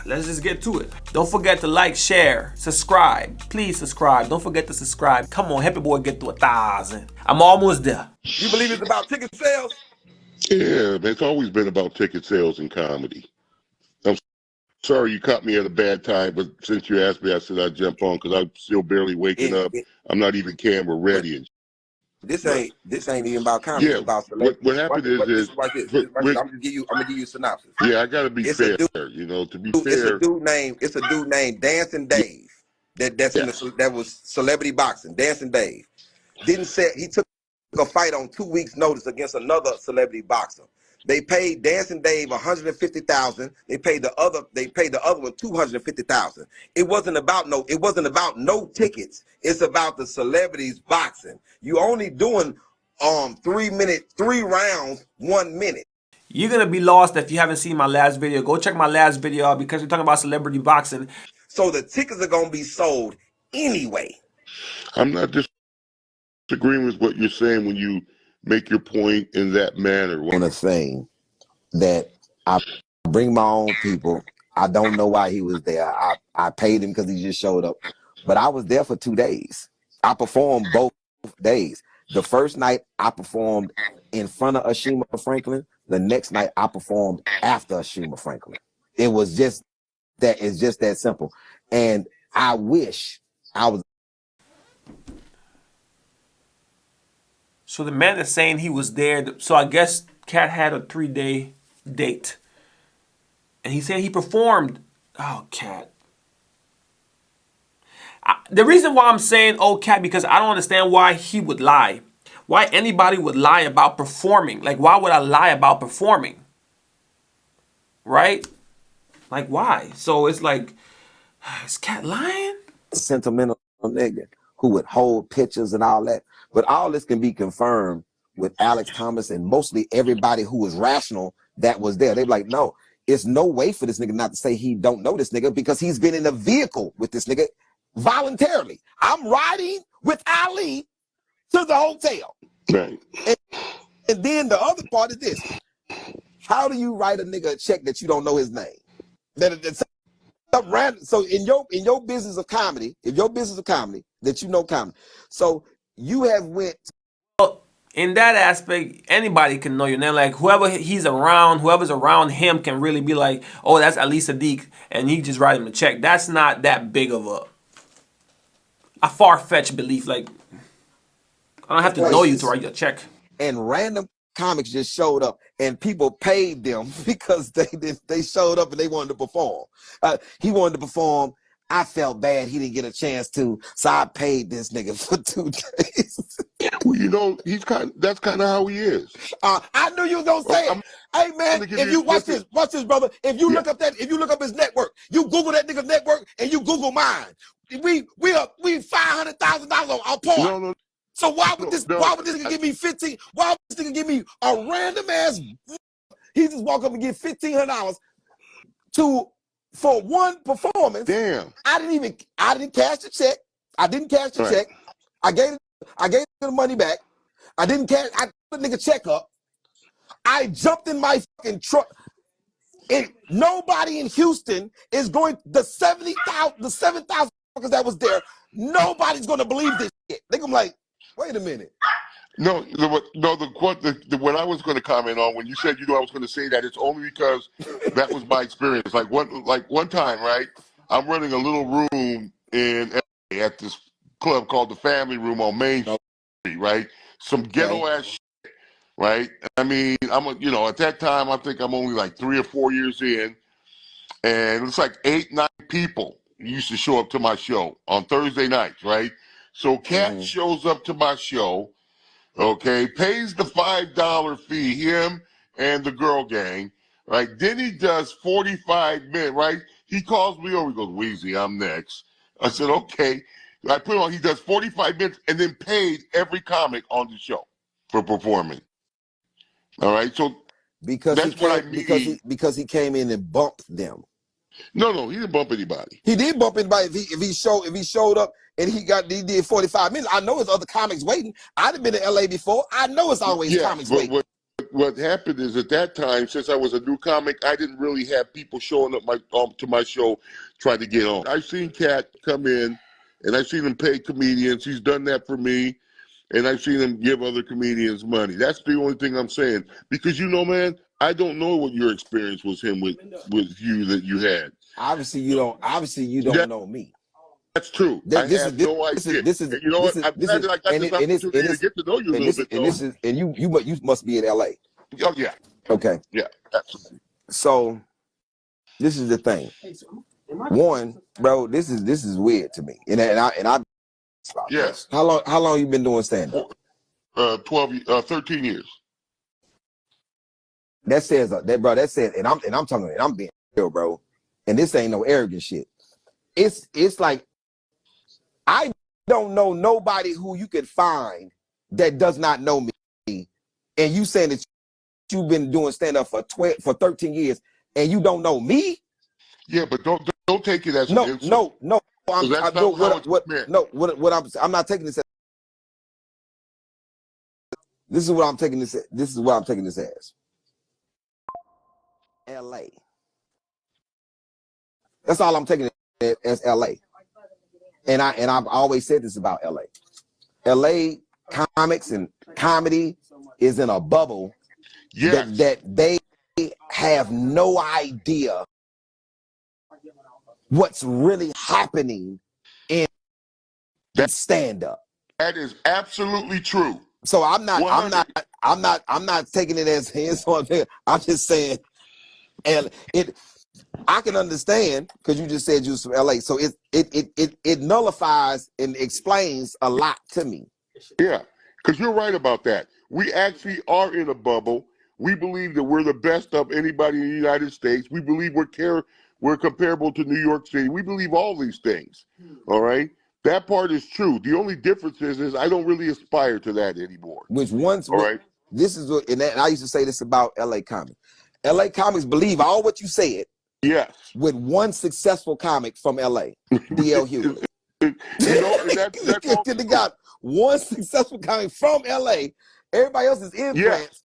let's just get to it. Don't forget to like, share, subscribe. Please subscribe. Don't forget to subscribe. Come on, help your boy get to 1,000. I'm almost there. You believe it's about ticket sales? Yeah, it's always been about ticket sales and comedy. I'm sorry you caught me at a bad time, but since you asked me, I said I'd jump on because I'm still barely waking up. I'm not even camera ready. This ain't even about comedy. Yeah, It's about what happened is like this. I'm gonna give you a synopsis. Yeah, I gotta be fair. To be fair, it's a dude named Dancing Dave that was Celebrity Boxing. Dancing Dave he took a fight on 2 weeks' notice against another celebrity boxer. They paid Dancing Dave $150,000. They paid the other one $250,000. It wasn't about no tickets. It's about the celebrities boxing. You only doing 3 rounds, 1 minute. You're gonna be lost if you haven't seen my last video. Go check my last video out because we're talking about celebrity boxing. So the tickets are gonna be sold anyway. I'm not disagreeing with what you're saying when you make your point in that manner. On a thing that I bring my own people. I don't know why he was there. I paid him because he just showed up. But I was there for 2 days. I performed both days. The first night I performed in front of Ashima Franklin. The next night I performed after Ashima Franklin. It was just that. It's just that simple. And I wish I was. So the man is saying he was there. So I guess Cat had a 3-day date. And he said he performed. Oh, Cat. The reason why I'm saying, oh, Cat, because I don't understand why he would lie. Why anybody would lie about performing. Like, why would I lie about performing? Right? Like, why? So it's like, is Cat lying? Sentimental nigga who would hold pictures and all that. But all this can be confirmed with Alex Thomas and mostly everybody who was rational that was there. They're like, no, it's no way for this nigga not to say he don't know this nigga because he's been in a vehicle with this nigga voluntarily. I'm riding with Ali to the hotel. Right. And then the other part is this. How do you write a nigga a check that you don't know his name? So in your business of comedy, that you know comedy, so you have went. Well, in that aspect, anybody can know your name. Like whoever's around him can really be like, oh, that's Ali Sadiq, and he just write him a check. That's not that big of a far-fetched belief. Like, I don't have to know you to write you a check. And random comics just showed up, and people paid them because they showed up and they wanted to perform. He wanted to perform. I felt bad he didn't get a chance to, so I paid this nigga for 2 days. Well, that's kind of how he is. I knew you was gonna say it. Hey man, if you watch this, brother. If you look up his network, you Google that nigga's network and you Google mine. We $500,000 on our part. No. So why would this nigga give me 15? Why would this nigga give me a random ass? He just walk up and give $1,500 for one performance. Damn. I didn't cash the check. I didn't cash the check. I gave the money back. I didn't cash. I put the nigga check up. I jumped in my fucking truck. Nobody in Houston is going. The 7,000 that was there. Nobody's gonna believe this shit. They're gonna be like, wait a minute. No. What I was going to comment on when you said I was going to say that, it's only because that was my experience. Like one time, right? I'm running a little room in LA at this club called the Family Room on Main Street, right? Some ghetto ass shit, right? I mean, at that time I think I'm only like 3 or 4 years in, and it's like 8, 9 people used to show up to my show on Thursday nights, right? So Cat shows up to my show, okay, pays the $5 fee, him and the girl gang, right? Then he does 45 minutes, right? He calls me over, he goes, Weezy, I'm next. I said, okay. I put him on, he does 45 minutes and then paid every comic on the show for performing. All right, so because he came in and bumped them. No, he didn't bump anybody. He did bump anybody if he showed up and he did 45 minutes. I know there's other comics waiting. I'd have been to LA before. I know it's always comics waiting. what happened is at that time, since I was a new comic, I didn't really have people showing up to my show trying to get on. I've seen Cat come in, and I've seen him pay comedians. He's done that for me, and I've seen him give other comedians money. That's the only thing I'm saying. Because, man, I don't know what your experience was with you that you had. Obviously, you don't know me. That's true. I have no idea. And you know what? I'm glad that I got this opportunity to get to know you a little bit. And you must be in LA. Oh yeah. Okay. Yeah, absolutely. So this is the thing. One, bro, this is weird to me. And I Yes. How long you been doing stand-up? 13 years. That says, and I'm talking, and I'm being real, bro. And this ain't no arrogant shit. It's like, I don't know nobody who you could find that does not know me. And you saying that you've been doing stand-up for 13 years and you don't know me? Yeah, but don't take it as no. an insult. No. I'm not taking this as. This is what I'm taking this as. LA. That's all I'm taking it as, LA. And I've always said this about LA. LA comics and comedy is in a bubble. Yes. that they have no idea what's really happening in stand-up. That is absolutely true. So I'm not taking it as hands-on. I'm just saying, and I can understand because you just said you was from LA. So it nullifies and explains a lot to me. Yeah, because you're right about that. We actually are in a bubble. We believe that we're the best of anybody in the United States. We believe we're comparable to New York City. We believe all these things. All right? That part is true. The only difference is I don't really aspire to that anymore. Right? This is what, and I used to say this about LA Comics. LA Comics believe all what you said. Yes. With one successful comic from LA, D.L. Hughley. They got one successful comic from LA. Everybody else is implants. Yes.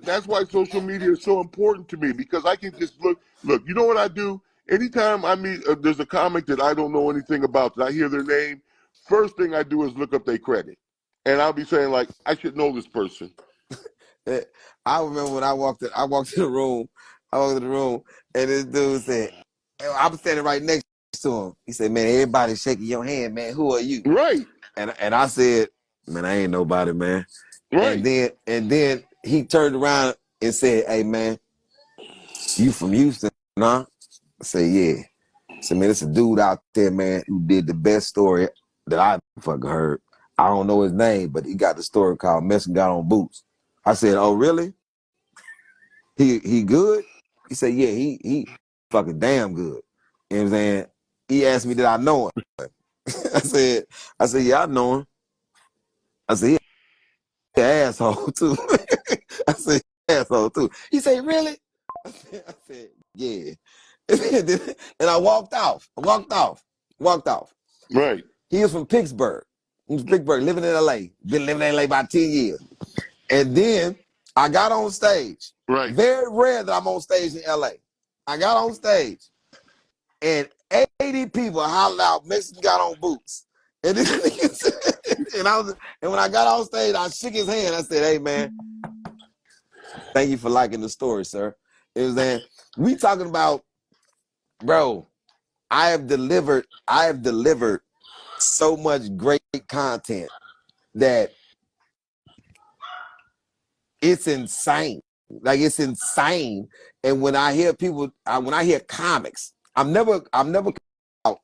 That's why social media is so important to me, because I can just look, you know what I do? Anytime I meet, there's a comic that I don't know anything about, that I hear their name, first thing I do is look up their credit. And I'll be saying, like, I should know this person. I remember when I walked in the room, and this dude said, I was standing right next to him. He said, man, everybody's shaking your hand, man. Who are you? Right. And I said, man, I ain't nobody, man. Right. And then he turned around and said, hey, man, you from Houston, huh? I said, yeah. I said, man, it's a dude out there, man, who did the best story that I fucking heard. I don't know his name, but he got the story called Mexican Got on Boots. I said, oh, really? He good? He said, yeah, he fucking damn good. You know what I'm saying? He asked me, did I know him? I said, yeah, I know him. I said, yeah, asshole too. I said, asshole too. He said, really? I said, yeah. And I walked off. Right. He was from Pittsburgh. Living in LA. Been living in LA about 10 years. And then I got on stage. Right. Very rare that I'm on stage in LA. I got on stage and 80 people hollering out, Mexican Got on Boots. And when I got on stage, I shook his hand. I said, hey man, thank you for liking the story, sir. It was then we talking about, bro, I have delivered so much great content that it's insane. Like, it's insane. And when I hear people, when I hear comics, I'm never about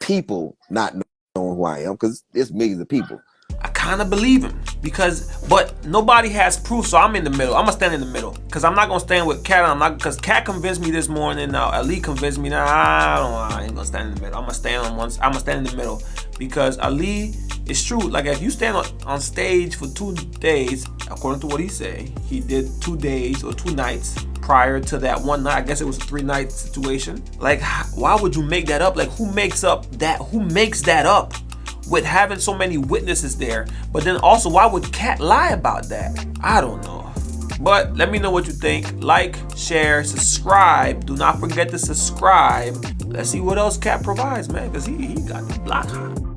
people not knowing who I am, because it's millions of people. I kind of believe him but nobody has proof, so I'm in the middle. I'm gonna stand in the middle because I'm not gonna stand with Cat. Because Cat convinced me this morning. Now Ali convinced me. Now I ain't gonna stand in the middle. I'm gonna stand in the middle because Ali, it's true. Like, if you stand on stage for 2 days, according to what he say, he did 2 days or 2 nights prior to that one night. I guess it was a 3-night situation. Like, why would you make that up? Like, who makes that up with having so many witnesses there? But then also, why would Cat lie about that? I don't know. But let me know what you think. Like, share, subscribe. Do not forget to subscribe. Let's see what else Cat provides, man, because he got the block hot.